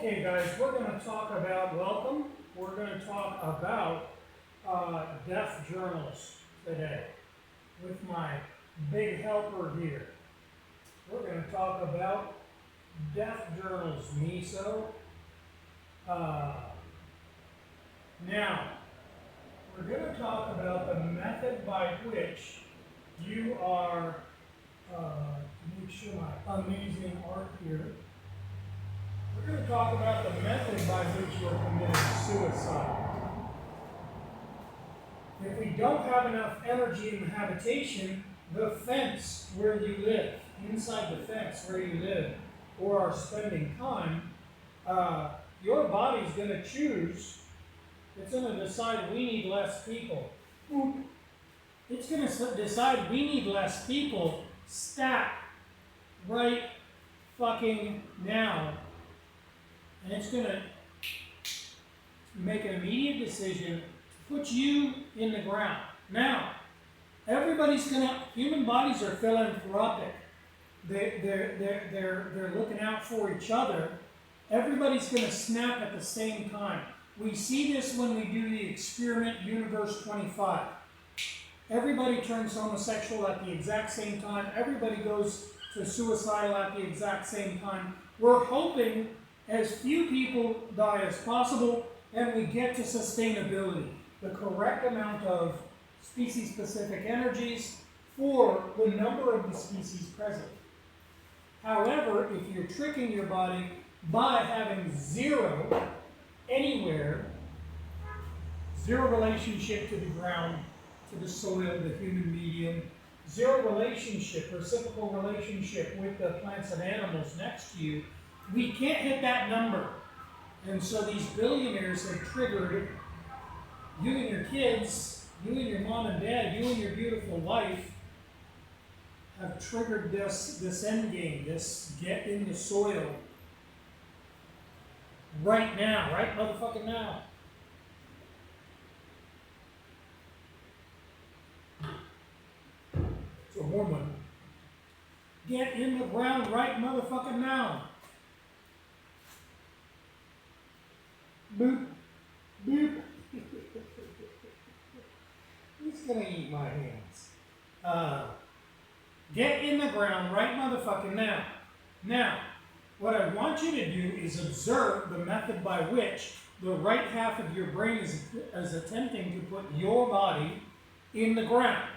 Okay, guys, we're going to talk about, welcome, we're going to talk about death journals today with my big helper here. We're going to talk about death journals, Miso. Now, we're going to talk about the method by which you are, make sure my amazing art here. We're going to talk about the method by which you are committing suicide. If we don't have enough energy in the habitation, the fence where you live, inside the fence where you live, or are spending time, your body's going to choose. It's going to decide we need less people. It's going to decide we need less people. Stat right fucking now. And it's going to make an immediate decision to put you in the ground. Now, everybody's going to, human bodies are philanthropic. They're looking out for each other. Everybody's going to snap at the same time. We see this when we do the experiment Universe 25. Everybody turns homosexual at the exact same time. Everybody goes to suicidal at the exact same time. We're hoping as few people die as possible, and we get to sustainability, the correct amount of species-specific energies for the number of the species present. However, if you're tricking your body by having zero anywhere, zero relationship to the ground, to the soil, the human medium, zero relationship, reciprocal relationship with the plants and animals next to you, we can't hit that number. And so these billionaires have triggered you and your kids, you and your mom and dad, you and your beautiful wife have triggered this end game, this get in the soil right now, right motherfucking now. It's a warm one. Get in the ground right motherfucking now. Boop, boop. He's gonna eat my hands. Get in the ground right motherfucking now. Now, what I want you to do is observe the method by which the right half of your brain is attempting to put your body in the ground.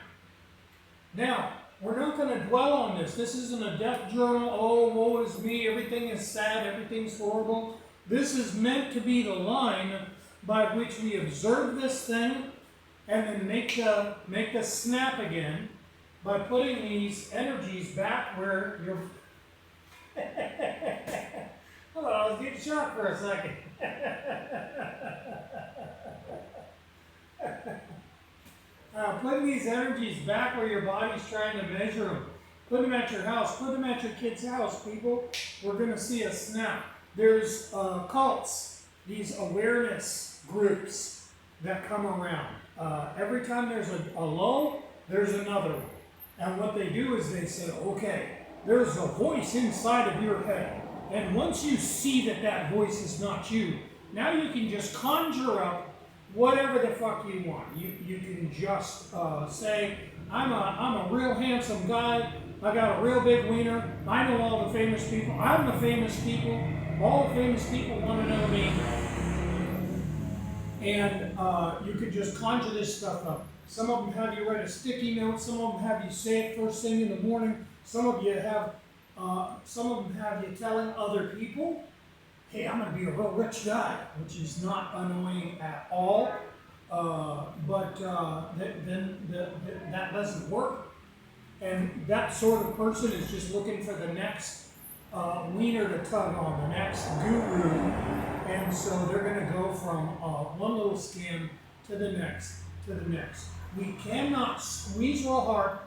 Now, we're not going to dwell on this. This isn't a death journal. Oh, woe is me. Everything is sad. Everything's horrible. This is meant to be the line by which we observe this thing and then make the snap again by putting these energies back where you're... Hold on, I was getting shot for a second. Putting these energies back where your body's trying to measure them. Put them at your house. Put them at your kid's house, people. We're going to see a snap. There's cults, these awareness groups that come around. Every time there's a lull, there's another one. And what they do is they say, okay, there's a voice inside of your head. And once you see that that voice is not you, now you can just conjure up whatever the fuck you want. You can just say, I'm a real handsome guy. I got a real big wiener. I know all the famous people. I'm the famous people. All the famous people want to know me. And you could just conjure this stuff up. Some of them have you write a sticky note. Some of them have you say it first thing in the morning. Some of them have you telling other people, hey, I'm going to be a real rich guy, which is not annoying at all. But that doesn't work. And that sort of person is just looking for the next wiener to tug on, the next guru. And so they're going to go from one little scam to the next, to the next. We cannot squeeze real hard,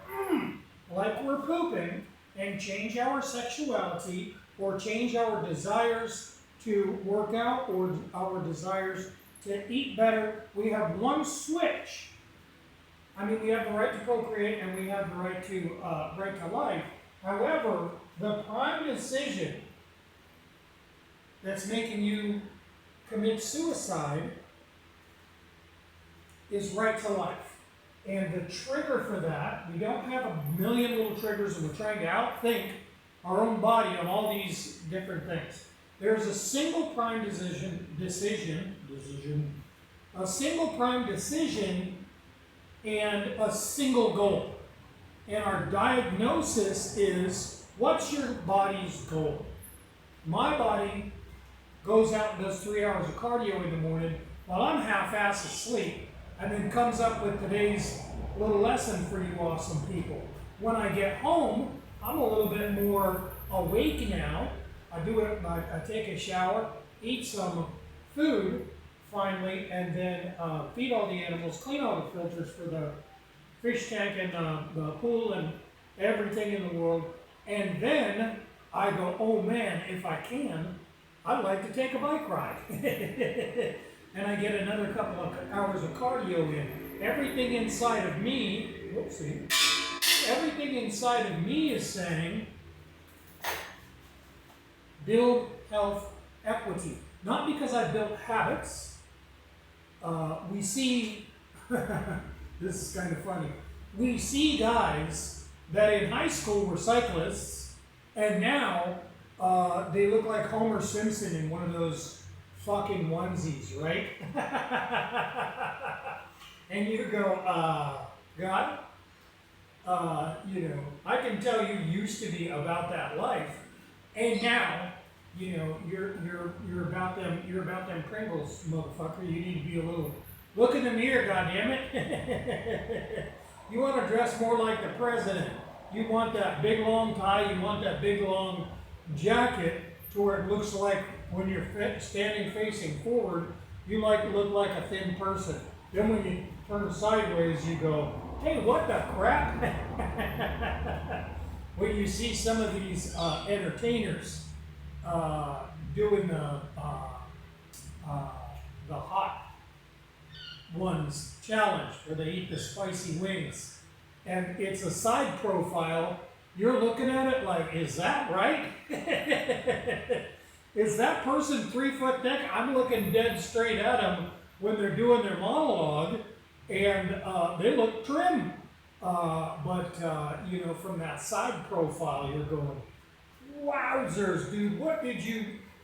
like we're pooping, and change our sexuality or change our desires to work out or our desires to eat better. We have one switch. I mean, we have the right to procreate and we have the right to life. However, the prime decision that's making you commit suicide is right to life. And the trigger for that, we don't have a million little triggers and we're trying to outthink our own body on all these different things. There's a single prime decision, a single prime decision and a single goal. And our diagnosis is, what's your body's goal? My body goes out and does 3 hours of cardio in the morning while I'm half-assed asleep, and then comes up with today's little lesson for you awesome people. When I get home, I'm a little bit more awake now. I take a shower, eat some food, finally, and then feed all the animals, clean all the filters for the fish tank and the pool and everything in the world. And then I go, oh man, if I can, I'd like to take a bike ride. And I get another couple of hours of cardio in. Everything inside of me, everything inside of me is saying, build health equity. Not because I built habits. We see, this is kind of funny, we see guys that in high school were cyclists, and now they look like Homer Simpson in one of those fucking onesies, right? And you go, God, I can tell you used to be about that life, and now, you're about them Pringles, motherfucker. You need to be a little, look in the mirror, goddammit. You want to dress more like the president. You want that big long tie, you want that big long jacket to where it looks like when you're standing facing forward, you look like a thin person. Then when you turn sideways, you go, hey, what the crap? When you see some of these entertainers doing the hot ones challenge where they eat the spicy wings, and it's a side profile, you're looking at it like, is that right? Is that person 3 foot thick? I'm looking dead straight at them when they're doing their monologue, and they look trim. But from that side profile, you're going, wowzers, dude,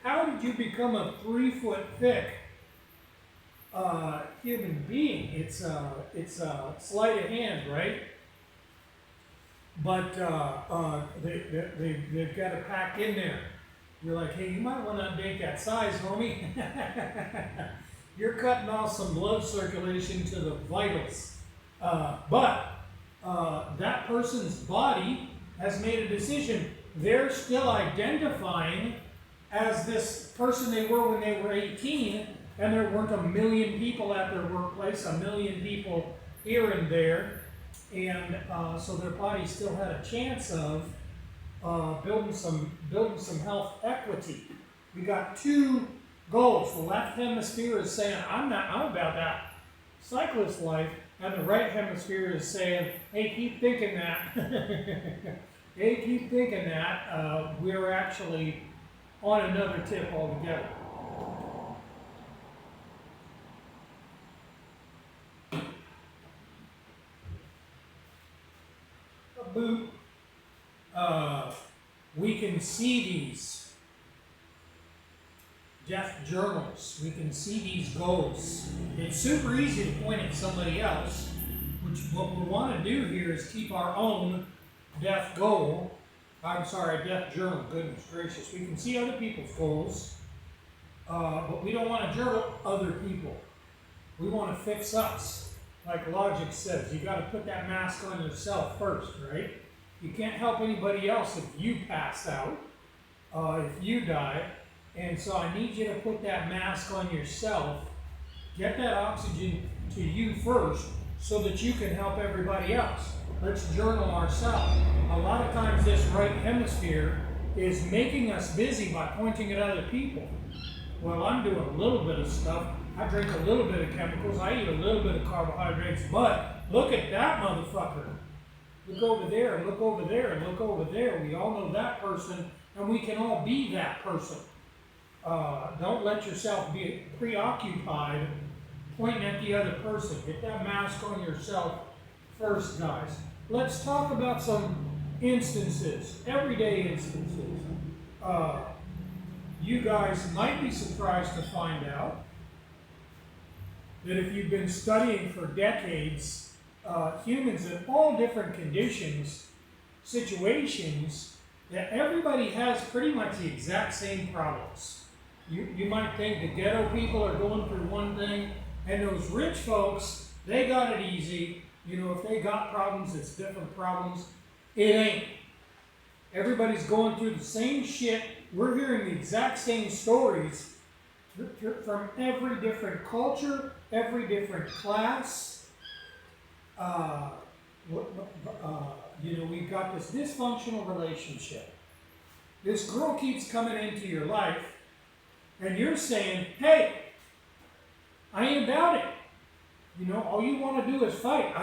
how did you become a 3 foot thick human being? It's sleight of hand, right? But they've got it packed in there. You're like, hey, you might want to update that size, homie. You're cutting off some blood circulation to the vitals. But that person's body has made a decision. They're still identifying as this person they were when they were 18, and there weren't a million people at their workplace, a million people here and there, and so their body still had a chance of building some health equity. We got two goals. The left hemisphere is saying, I'm about that cyclist life, and the right hemisphere is saying, hey, keep thinking that. Hey, keep thinking that. We're actually on another tip altogether. Boop. We can see these death journals. We can see these goals. It's super easy to point at somebody else, which what we want to do here is keep our own death goal. Death journal, goodness gracious. We can see other people's goals, but we don't want to journal other people. We want to fix us. Like logic says, you got to put that mask on yourself first, right? You can't help anybody else if you pass out, if you die. And so I need you to put that mask on yourself, get that oxygen to you first so that you can help everybody else. Let's journal ourselves. A lot of times this right hemisphere is making us busy by pointing at other people. Well, I'm doing a little bit of stuff. I drink a little bit of chemicals. I eat a little bit of carbohydrates. But look at that motherfucker. Look over there, and look over there, and look over there. We all know that person, and we can all be that person. Don't let yourself be preoccupied pointing at the other person. Get that mask on yourself first, guys. Let's talk about some instances, everyday instances. You guys might be surprised to find out that if you've been studying for decades, humans in all different conditions, situations, that everybody has pretty much the exact same problems. You might think the ghetto people are going through one thing, and those rich folks, they got it easy. You know, if they got problems, it's different problems. It ain't. Everybody's going through the same shit. We're hearing the exact same stories from every different culture, every different class. You know, we've got this dysfunctional relationship. This girl keeps coming into your life, and you're saying, hey, I ain't about it. You know, all you want to do is fight.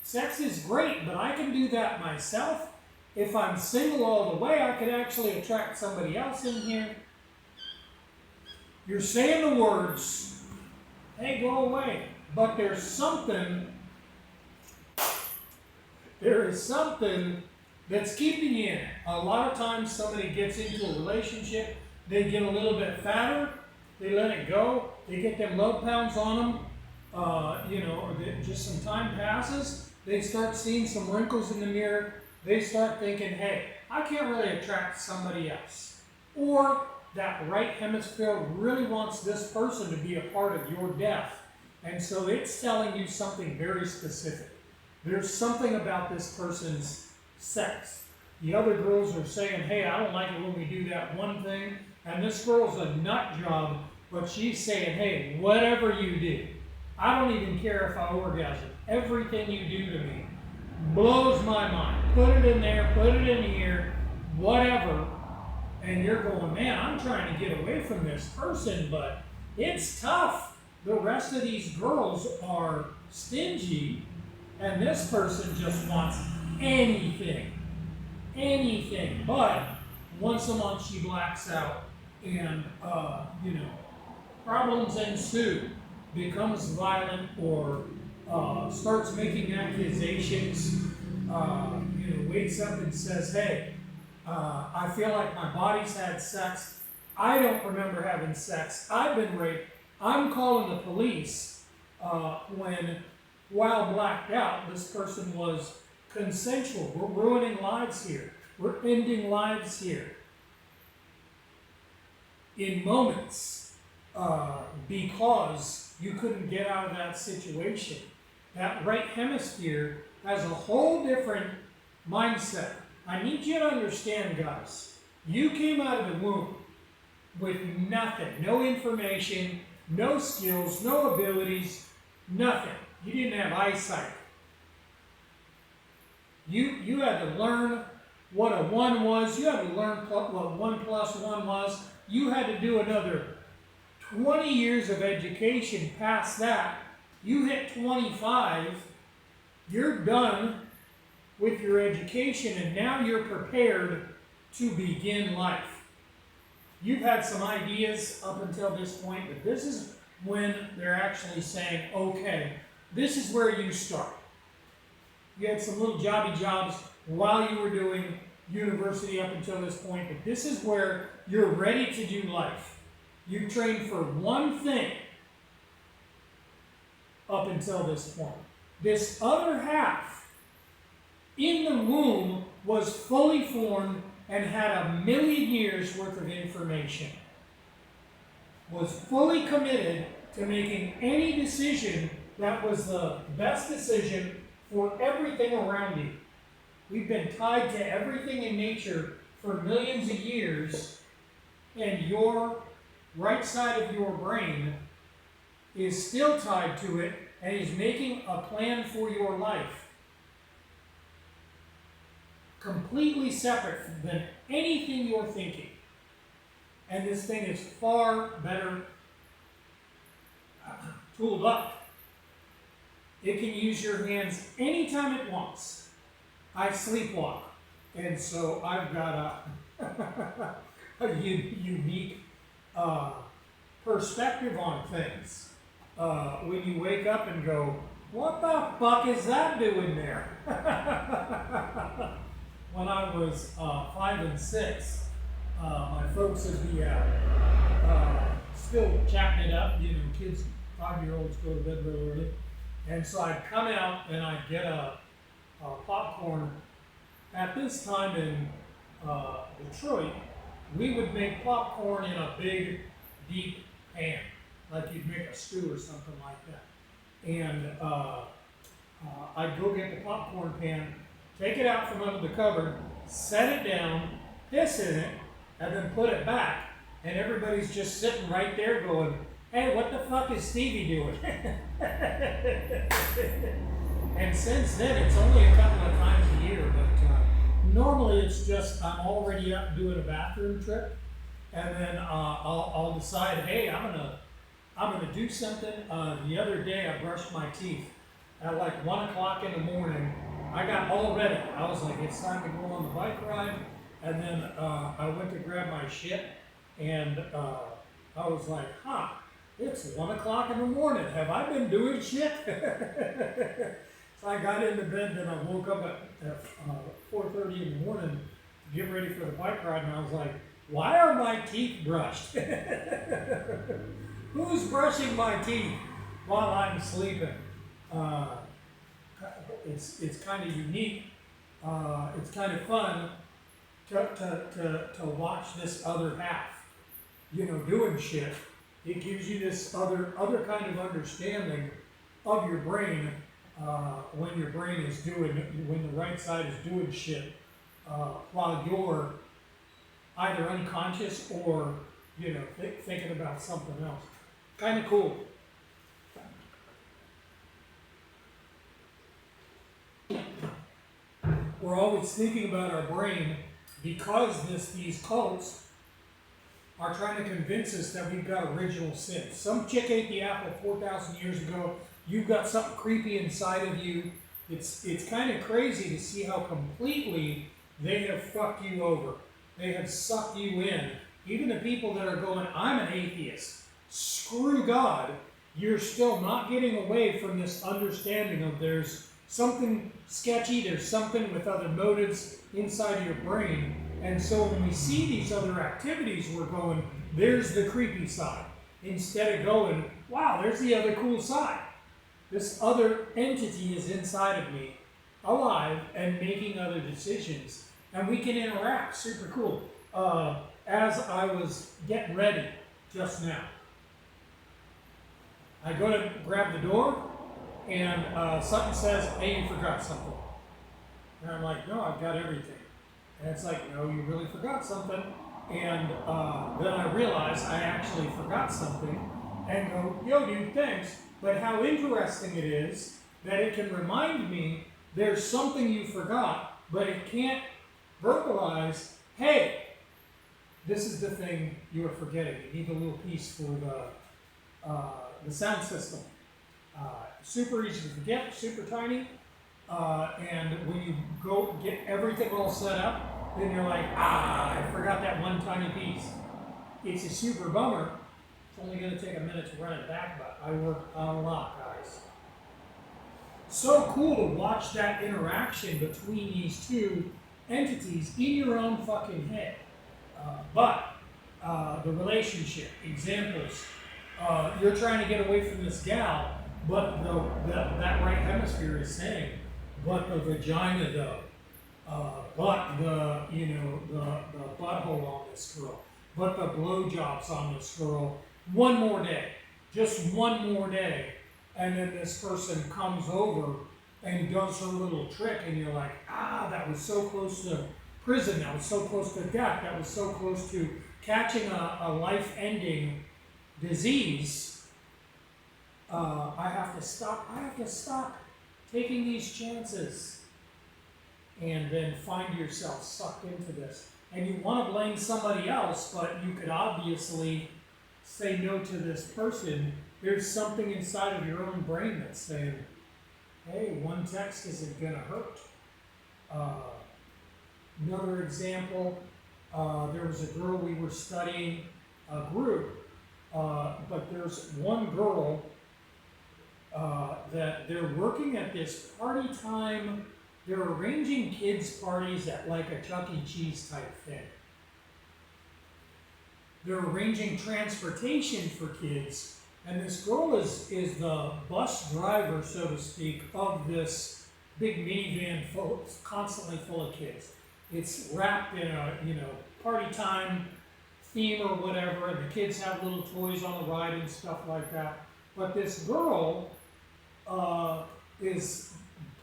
Sex is great, but I can do that myself. If I'm single all the way, I could actually attract somebody else in here. You're saying the words, hey, go away. But there is something that's keeping you in it. A lot of times somebody gets into a relationship, they get a little bit fatter, they let it go, they get them love pounds on them, you know, or just some time passes, they start seeing some wrinkles in the mirror, they start thinking, hey, I can't really attract somebody else. Or that right hemisphere really wants this person to be a part of your death. And so it's telling you something very specific. There's something about this person's sex. The other girls are saying, hey, I don't like it when we do that one thing. And this girl's a nut job, but she's saying, hey, whatever you do, I don't even care if I orgasm. Everything you do to me blows my mind. Put it in there, put it in here, whatever. And you're going, man, I'm trying to get away from this person, but it's tough. The rest of these girls are stingy, and this person just wants anything. Anything. But once a month she blacks out, and, you know, problems ensue, becomes violent, or starts making accusations, you know, wakes up and says, hey, I feel like my body's had sex. I don't remember having sex. I've been raped. I'm calling the police when, while blacked out, this person was consensual. We're ruining lives here. We're ending lives here. In moments, because you couldn't get out of that situation. That right hemisphere has a whole different mindset. I need you to understand, guys, you came out of the womb with nothing, no information, no skills, no abilities, nothing. You didn't have eyesight. You had to learn what a 1 was. You had to learn what 1 + 1 was. You had to do another 20 years of education past that. You hit 25, you're done with your education, and now you're prepared to begin life. You've had some ideas up until this point, but this is when they're actually saying, okay, this is where you start. You had some little jobby jobs while you were doing university up until this point, but this is where you're ready to do life. You trained for one thing up until this point. This other half in the womb was fully formed and had 1,000,000 years worth of information. Was fully committed to making any decision that was the best decision for everything around you. We've been tied to everything in nature for millions of years, and your right side of your brain is still tied to it and is making a plan for your life. Completely separate than anything you're thinking. And this thing is far better tooled up. It can use your hands anytime it wants. I sleepwalk, and so I've got a unique uh, perspective on things. When you wake up and go, what the fuck is that doing there? When I was 5 and 6, my folks would be still chatting it up. You know, kids, 5-year-olds go to bed real early. And so I'd come out and I'd get a popcorn. At this time in Detroit, we would make popcorn in a big, deep pan, like you'd make a stew or something like that. And I'd go get the popcorn pan, take it out from under the cupboard, set it down, piss in it, and then put it back. And everybody's just sitting right there going, hey, what the fuck is Stevie doing? And since then, it's only a couple of times a year, but normally it's just I'm already up doing a bathroom trip, and then I'll decide, hey, I'm gonna do something. The other day I brushed my teeth at like 1 o'clock in the morning. I got all ready. I was like, it's time to go on the bike ride, and then I went to grab my shit, and I was like, it's 1 o'clock in the morning. Have I been doing shit? So I got into bed, and I woke up at 4:30 in the morning to get ready for the bike ride, and I was like, why are my teeth brushed? Who's brushing my teeth while I'm sleeping? It's kind of unique. It's kind of fun to watch this other half, doing shit. It gives you this other kind of understanding of your brain when your brain is when the right side is doing shit while you're either unconscious or, thinking about something else. Kind of cool. We're always thinking about our brain because these cults are trying to convince us that we've got original sin. Some chick ate the apple 4,000 years ago. You've got something creepy inside of you. It's kind of crazy to see how completely they have fucked you over. They have sucked you in. Even the people that are going, I'm an atheist, screw God, you're still not getting away from this understanding of there's something sketchy, there's something with other motives inside of your brain. And so when we see these other activities, we're going, there's the creepy side. Instead of going, wow, there's the other cool side. This other entity is inside of me, alive, and making other decisions. And we can interact, super cool. As I was getting ready just now, I go to grab the door, and something says, hey, you forgot something. And I'm like, no, I've got everything. And it's like, no, you really forgot something. And then I realize I actually forgot something, and go, yo, dude, thanks. But how interesting it is that it can remind me there's something you forgot, but it can't verbalize, hey, this is the thing you are forgetting. You need a little piece for the sound system. Super easy to forget, super tiny. And when you go get everything all set up, then you're like, I forgot that one tiny piece. It's a super bummer. It's only going to take a minute to run it back, but I work a lot, guys. So cool to watch that interaction between these two entities in your own fucking head. But the relationship, examples, you're trying to get away from this gal, but that right hemisphere is saying, but the vagina though, but the butthole on this girl, but the blowjobs on this girl. One more day, just one more day, and then this person comes over and does her little trick, and you're like, that was so close to prison, that was so close to death, that was so close to catching a life-ending disease. I have to stop taking these chances. And then find yourself sucked into this. And you want to blame somebody else, but you could obviously say no to this person. There's something inside of your own brain that's saying, hey, one text isn't going to hurt. Another example, there was a girl we were studying, group, but there's one girl that they're working at this party time. They're arranging kids' parties at like a Chuck E. Cheese type thing. They're arranging transportation for kids, and this girl is the bus driver, so to speak, of this big minivan constantly full of kids. It's wrapped in a, party time theme or whatever, and the kids have little toys on the ride and stuff like that. But this girl is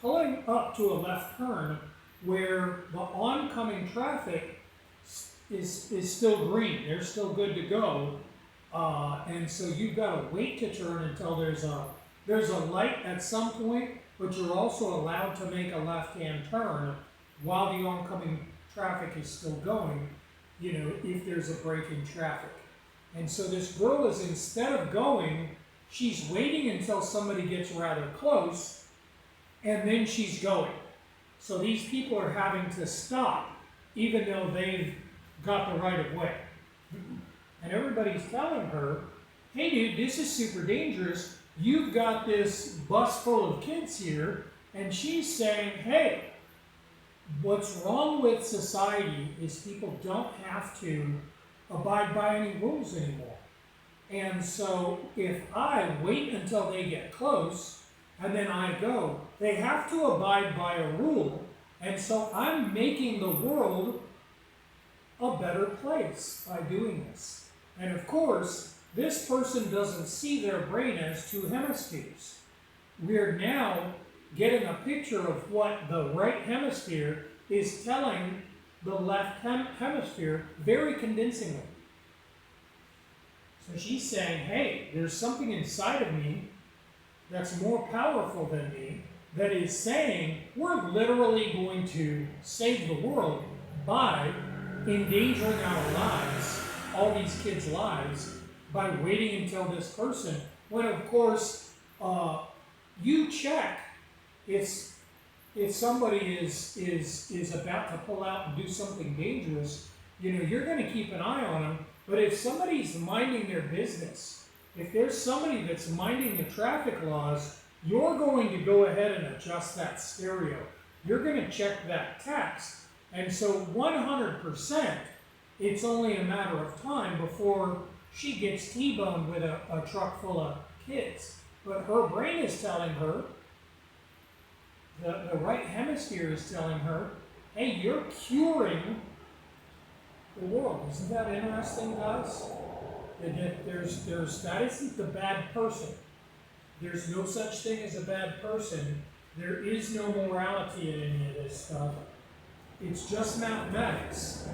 pulling up to a left turn where the oncoming traffic is still green. They're still good to go. And so you've got to wait to turn until there's a light at some point, but you're also allowed to make a left-hand turn while the oncoming traffic is still going, if there's a break in traffic. And so this girl is, instead of going, she's waiting until somebody gets rather close, and then she's going. So these people are having to stop, even though they've got the right of way. And everybody's telling her, hey dude, this is super dangerous. You've got this bus full of kids here. And she's saying, hey, what's wrong with society is people don't have to abide by any rules anymore. And so if I wait until they get close and then I go, they have to abide by a rule. And so I'm making the world a better place by doing this. And of course, this person doesn't see their brain as two hemispheres. We're now getting a picture of what the right hemisphere is telling the left hemisphere very convincingly. So she's saying, hey, there's something inside of me that's more powerful than me that is saying we're literally going to save the world by endangering our lives, all these kids' lives, by waiting until this person, when of course you check if somebody is about to pull out and do something dangerous, you're going to keep an eye on them. But if somebody's minding their business, if there's somebody that's minding the traffic laws, you're going to go ahead and adjust that stereo. You're going to check that text. And so 100%, it's only a matter of time before she gets T-boned with a truck full of kids. But her brain is telling her, the right hemisphere is telling her, hey, you're curing the world. Isn't that interesting, guys? That isn't the bad person. There's no such thing as a bad person. There is no morality in any of this stuff. It's just mathematics.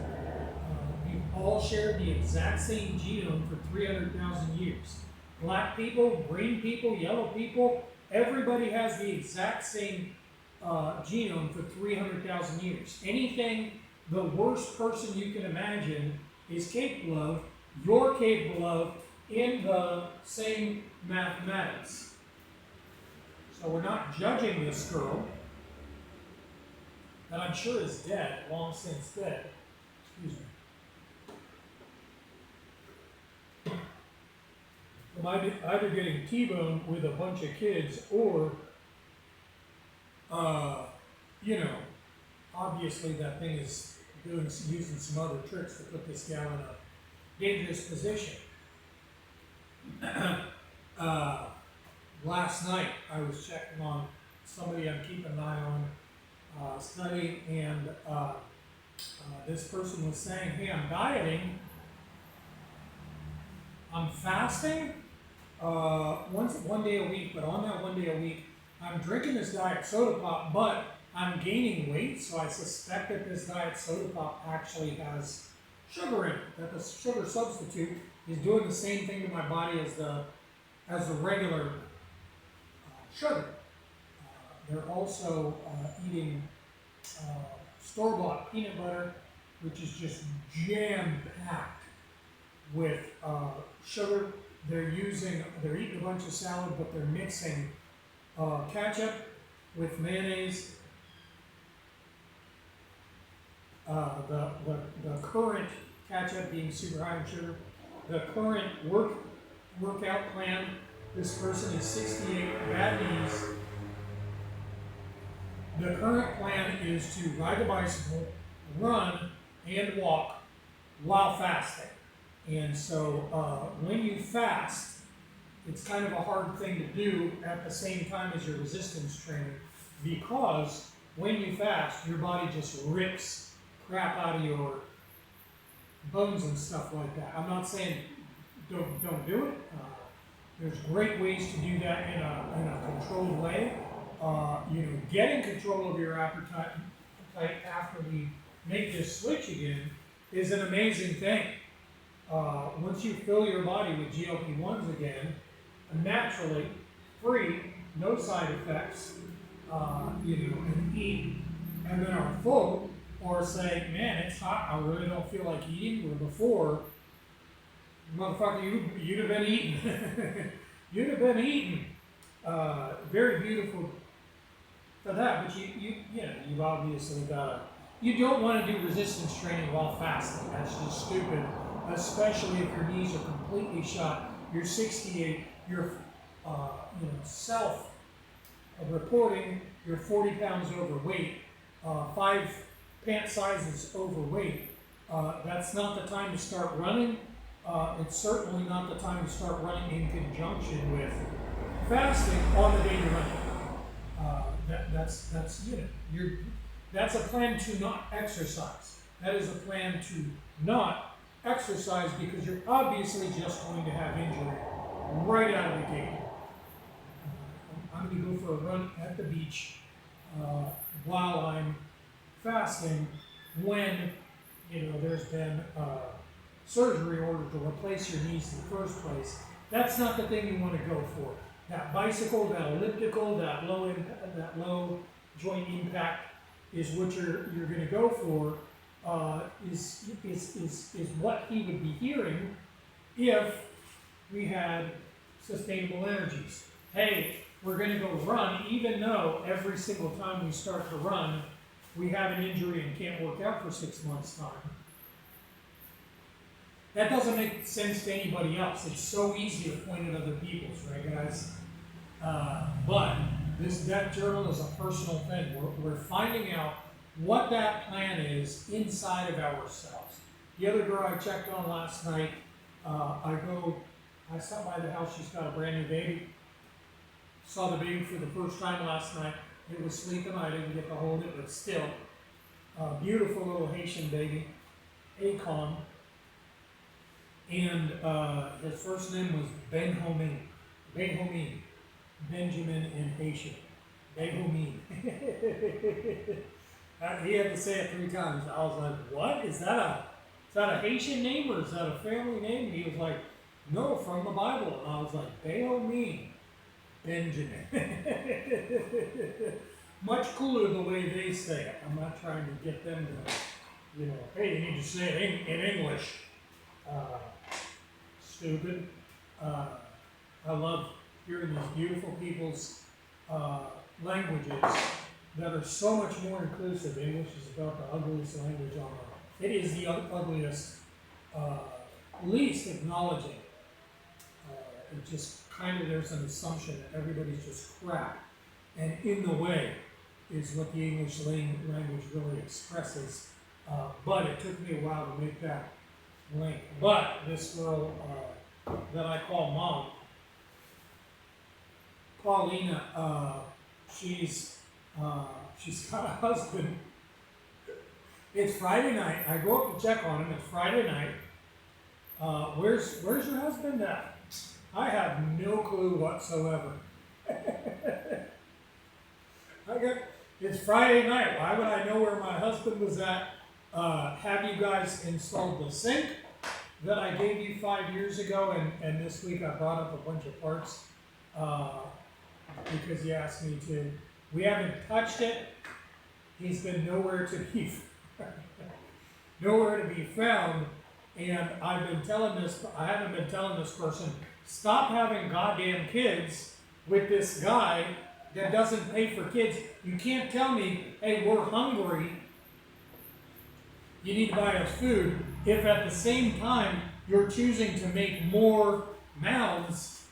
We've all shared the exact same genome for 300,000 years. Black people, green people, yellow people, everybody has the exact same genome for 300,000 years. Anything the worst person you can imagine is capable of, you're capable of in the same mathematics. So we're not judging this girl, that I'm sure is dead, long since dead. Excuse me. From either getting T-boned with a bunch of kids or, obviously that thing is using some other tricks to put this gal in a dangerous position. Last night I was checking on somebody I'm keeping an eye on, study, and this person was saying, hey, I'm dieting, I'm fasting one day a week, but on that one day a week, I'm drinking this diet soda pop, but I'm gaining weight, so I suspect that this diet soda pop actually has sugar in it, that the sugar substitute is doing the same thing to my body as the regular sugar. They're also eating store-bought peanut butter, which is just jam-packed with sugar. They're eating a bunch of salad, but they're mixing ketchup with mayonnaise. The current ketchup being super high in sugar, the current workout plan, this person is 68, bad knees. The current plan is to ride a bicycle, run, and walk while fasting. And so when you fast, it's kind of a hard thing to do at the same time as your resistance training, because when you fast, your body just rips crap out of your bones and stuff like that. I'm not saying don't do it. There's great ways to do that in a controlled way. Getting control of your appetite after we make this switch again is an amazing thing. Once you fill your body with GLP-1s again, naturally, free, no side effects, and eat, and then are full, or say, man, it's hot, I really don't feel like eating, where before, motherfucker, you'd have been eating. You'd have been eating. Very beautiful for that, but you've obviously got you don't want to do resistance training while fasting. That's just stupid, especially if your knees are completely shot. You're 68, you're self-reporting, you're 40 pounds overweight, 5 pant sizes overweight. That's not the time to start running. It's certainly not the time to start running in conjunction with fasting on the day you're running. That's a plan to not exercise. That is a plan to not exercise because you're obviously just going to have injury right out of the gate. I'm going to go for a run at the beach while I'm fasting when there's been surgery ordered to replace your knees in the first place. That's not the thing you want to go for. That bicycle, that elliptical, that low joint impact is what you're going to go for. Is what he would be hearing if we had sustainable energies. Hey, we're going to go run, even though every single time we start to run, we have an injury and can't work out for 6 months' time. That doesn't make sense to anybody else. It's so easy to point at other people's, right, guys? But this death journal is a personal thing. We're finding out what that plan is inside of ourselves. The other girl I checked on last night, I stopped by the house, she's got a brand new baby. Saw the baby for the first time last night. It was sleeping, I didn't get to hold it, but still. Beautiful little Haitian baby, Akon. And his first name was Benjamin. Benjamin in Haitian. Benjamin. He had to say it 3 times. I was like, what? Is that a Haitian name or is that a family name? And he was like, no, from the Bible. And I was like, Benjamin. Benjamin. Much cooler the way they say it. I'm not trying to get them to, hey, you need to say it in English. Stupid. I love hearing these beautiful people's languages that are so much more inclusive. English is about the ugliest language on earth. It is the ugliest, least acknowledging. It just kind of, there's an assumption that everybody's just crap. And in the way is what the English language really expresses. But it took me a while to make that link. But this girl that I call Mom, Paulina, she's got a husband. It's Friday night. I go up to check on him. It's Friday night. Where's your husband at? I have no clue whatsoever. It's Friday night. Why would I know where my husband was at? Have you guys installed the sink that I gave you 5 years ago? And this week I brought up a bunch of parts because you asked me to. We haven't touched it. He's been nowhere to be found. And I haven't been telling this person, stop having goddamn kids with this guy that doesn't pay for kids. You can't tell me, hey, we're hungry, you need to buy us food, if at the same time you're choosing to make more mouths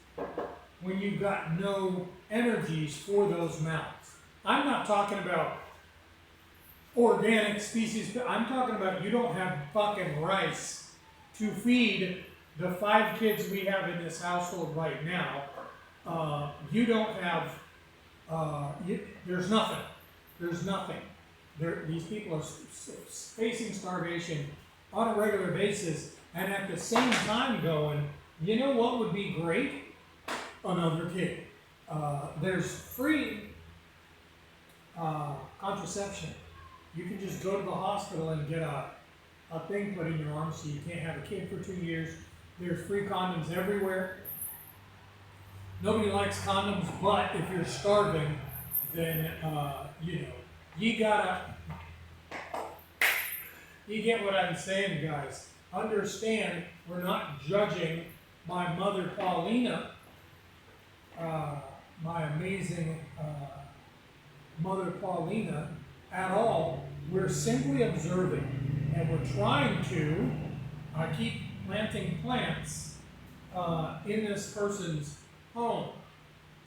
when you've got no energies for those mouths. I'm not talking about organic species, I'm talking about you don't have fucking rice to feed the 5 kids we have in this household right now. You don't have, there's nothing. There's nothing. These people are facing starvation on a regular basis, and at the same time going, you know what would be great? Another kid. There's free contraception. You can just go to the hospital and get a thing put in your arm so you can't have a kid for 2 years. There's free condoms everywhere. Nobody likes condoms, but if you're starving, then, you get what I'm saying, guys. Understand, we're not judging my mother, Paulina, my amazing mother, Paulina, at all. We're simply observing, and we're trying to keep planting plants in this person's home.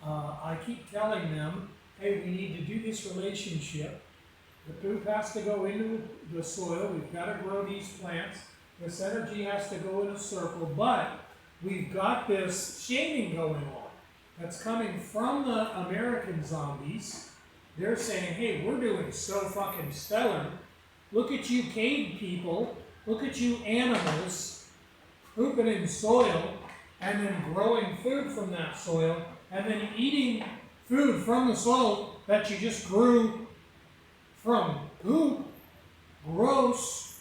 I keep telling them, hey, we need to do this relationship. The poop has to go into the soil. We've got to grow these plants. This energy has to go in a circle, but we've got this shaming going on that's coming from the American zombies. They're saying, hey, we're doing so fucking stellar. Look at you cave people. Look at you animals pooping in soil and then growing food from that soil and then eating food from the soil that you just grew from poop. Gross.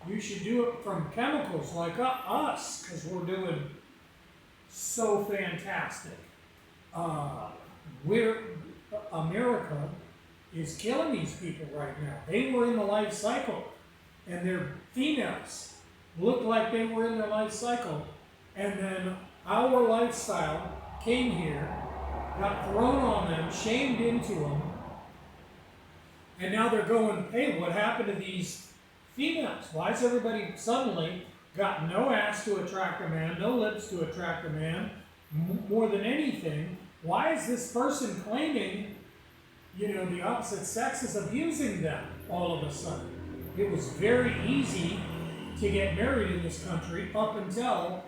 You should do it from chemicals like us, because we're doing so fantastic. America is killing these people right now. They were in the life cycle, and their females looked like they were in their life cycle, and then our lifestyle came here, got thrown on them, shamed into them, and now they're going, hey, what happened to these females? Why has everybody suddenly got no ass to attract a man, no lips to attract a man? More than anything, why is this person claiming, the opposite sex is abusing them all of a sudden? It was very easy to get married in this country up until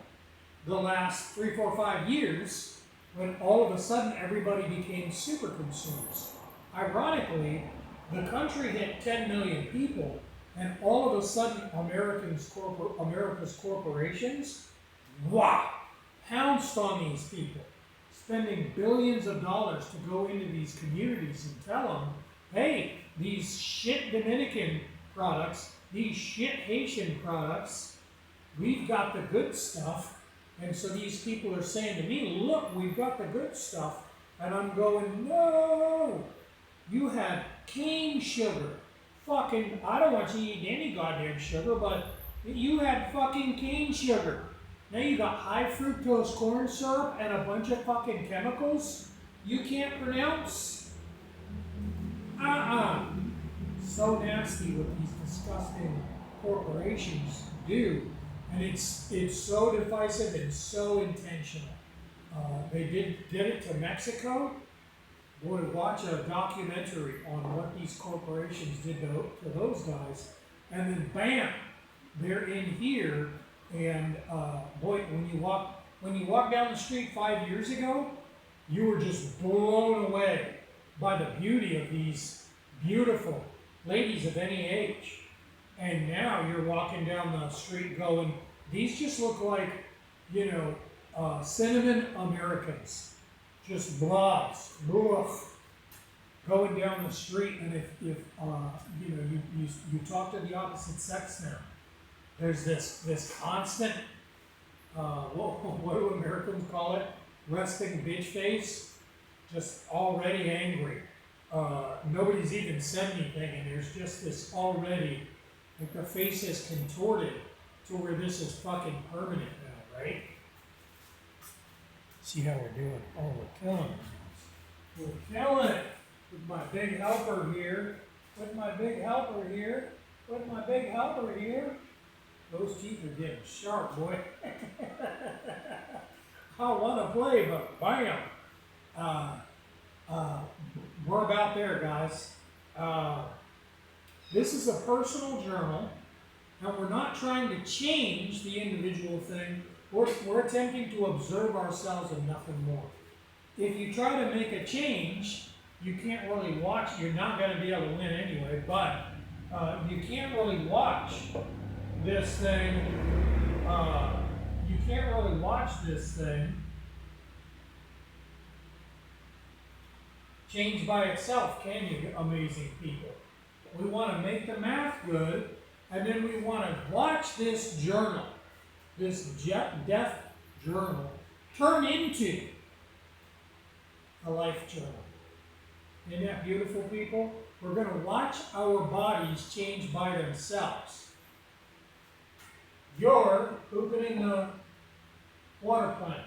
the last 3, 4, 5 years, when all of a sudden everybody became super consumers. Ironically, the country hit 10 million people, and all of a sudden America's corporations, pounced on these people, spending billions of dollars to go into these communities and tell them, hey, these shit Dominican products, these shit Haitian products, we've got the good stuff. And so these people are saying to me, look, we've got the good stuff. And I'm going, no, you had cane sugar. Fucking, I don't want you eating any goddamn sugar, but you had fucking cane sugar. Now you got high fructose corn syrup and a bunch of fucking chemicals you can't pronounce. So nasty what these disgusting corporations do. And it's so divisive and so intentional. They did it to Mexico. Boy, watch a documentary on what these corporations did to those guys. And then bam, they're in here. And boy, when you walk down the street 5 years ago, you were just blown away by the beauty of these beautiful ladies of any age. And now you're walking down the street going, these just look like, cinnamon Americans. Just blobs, going down the street. And if you talk to the opposite sex now, there's this constant, what do Americans call it? Resting bitch face, just already angry. Nobody's even said anything, and there's just this already, like the face is contorted to where this is fucking permanent now, right? See how we're doing? Oh, we're killing it. We're killing it with my big helper here. With my big helper here. With my big helper here. Those teeth are getting sharp, boy. I want to play, but bam. We're about there, guys. This is a personal journal, and we're not trying to change the individual thing. We're attempting to observe ourselves and nothing more. If you try to make a change, you can't really watch. You're not going to be able to win anyway, but you can't really watch this thing. You can't really watch this thing change by itself, can you, amazing people? We want to make the math good, and then we want to watch this journal, this death journal, turn into a life journal. Isn't that beautiful, people? We're going to watch our bodies change by themselves. You're pooping in the water plant.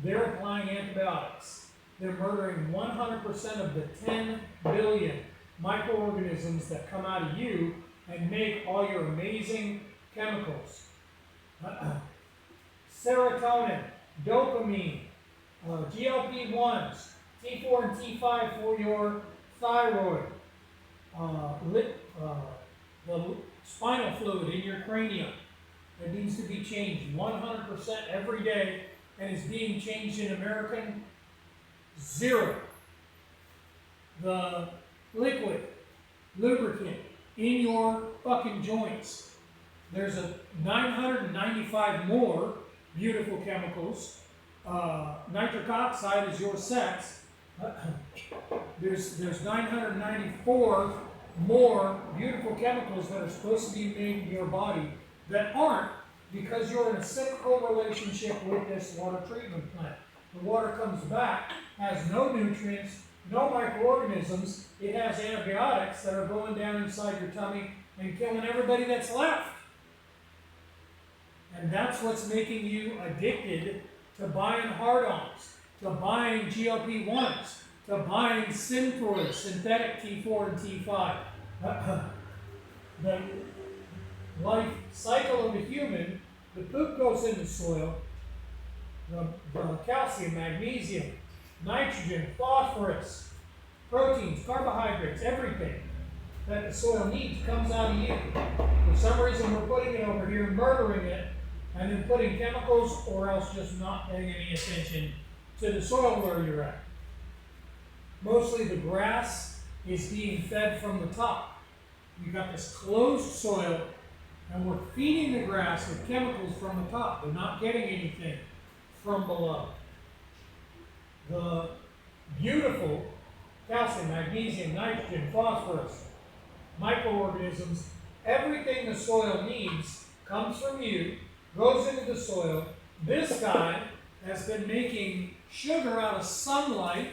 They're applying antibiotics. They're murdering 100% of the 10 billion microorganisms that come out of you and make all your amazing chemicals. Serotonin, dopamine, GLP-1s, T4 and T5 for your thyroid, the spinal fluid in your cranium that needs to be changed 100% every day and is being changed in American zero. The liquid lubricant in your fucking joints. There's a 995 more beautiful chemicals. Nitric oxide is your sex. There's 994 more beautiful chemicals that are supposed to be made in your body that aren't, because you're in a cyclical relationship with this water treatment plant. The water comes back, has no nutrients, no microorganisms. It has antibiotics that are going down inside your tummy and killing everybody that's left. And that's what's making you addicted to buying hard-ons, to buying GLP-1s, to buying Synthroid, synthetic T4 and T5. The life cycle of a human, the poop goes in the soil, the calcium, magnesium, nitrogen, phosphorus, proteins, carbohydrates, everything that the soil needs comes out of you. For some reason, we're putting it over here, murdering it, and then putting chemicals, or else just not paying any attention to the soil where you're at. Mostly the grass is being fed from the top. You've got this closed soil, and we're feeding the grass with chemicals from the top. They're not getting anything from below. The beautiful calcium, magnesium, nitrogen, phosphorus, microorganisms, everything the soil needs comes from you, goes into the soil. This guy has been making sugar out of sunlight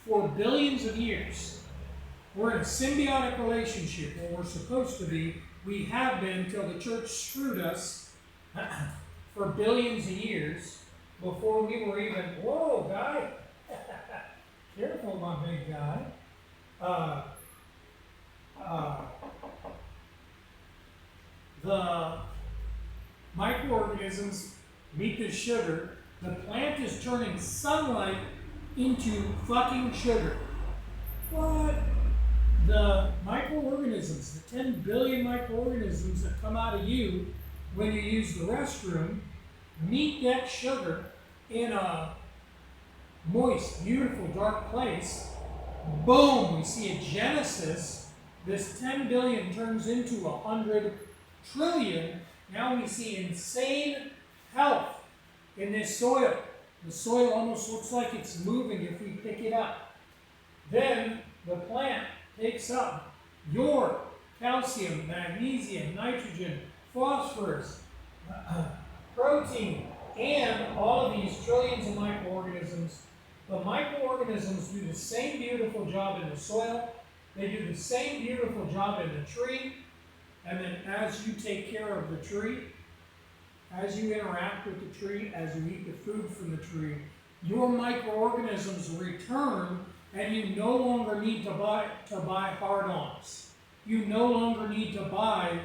for billions of years. We're in a symbiotic relationship, or we're supposed to be. We have been till the church screwed us for billions of years before we were even, whoa, guy, careful, my big guy. The microorganisms meet the sugar. The plant is turning sunlight into fucking sugar. What? The microorganisms, the 10 billion microorganisms that come out of you when you use the restroom, meet that sugar in a moist, beautiful, dark place. Boom, we see a genesis. This 10 billion turns into 100 trillion. Now we see insane health in this soil. The soil almost looks like it's moving if we pick it up. Then the plant takes up your calcium, magnesium, nitrogen, phosphorus, protein, and all of these trillions of microorganisms. The microorganisms do the same beautiful job in the soil. They do the same beautiful job in the tree. And then as you take care of the tree, as you interact with the tree, as you eat the food from the tree, your microorganisms return, and you no longer need to buy hard-ons. You no longer need to buy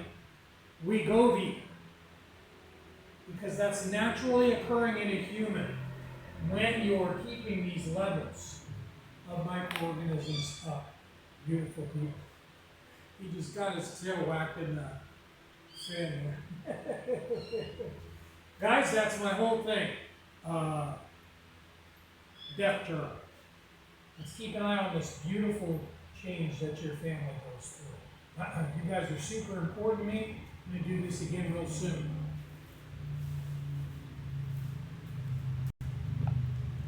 Wegovy, because that's naturally occurring in a human when you're keeping these levels of microorganisms up. Beautiful people. He just got his tail whacked in the fan here. Guys, that's my whole thing. Death journal. Let's keep an eye on this beautiful change that your family goes through. You guys are super important to me. I'm going to do this again real soon.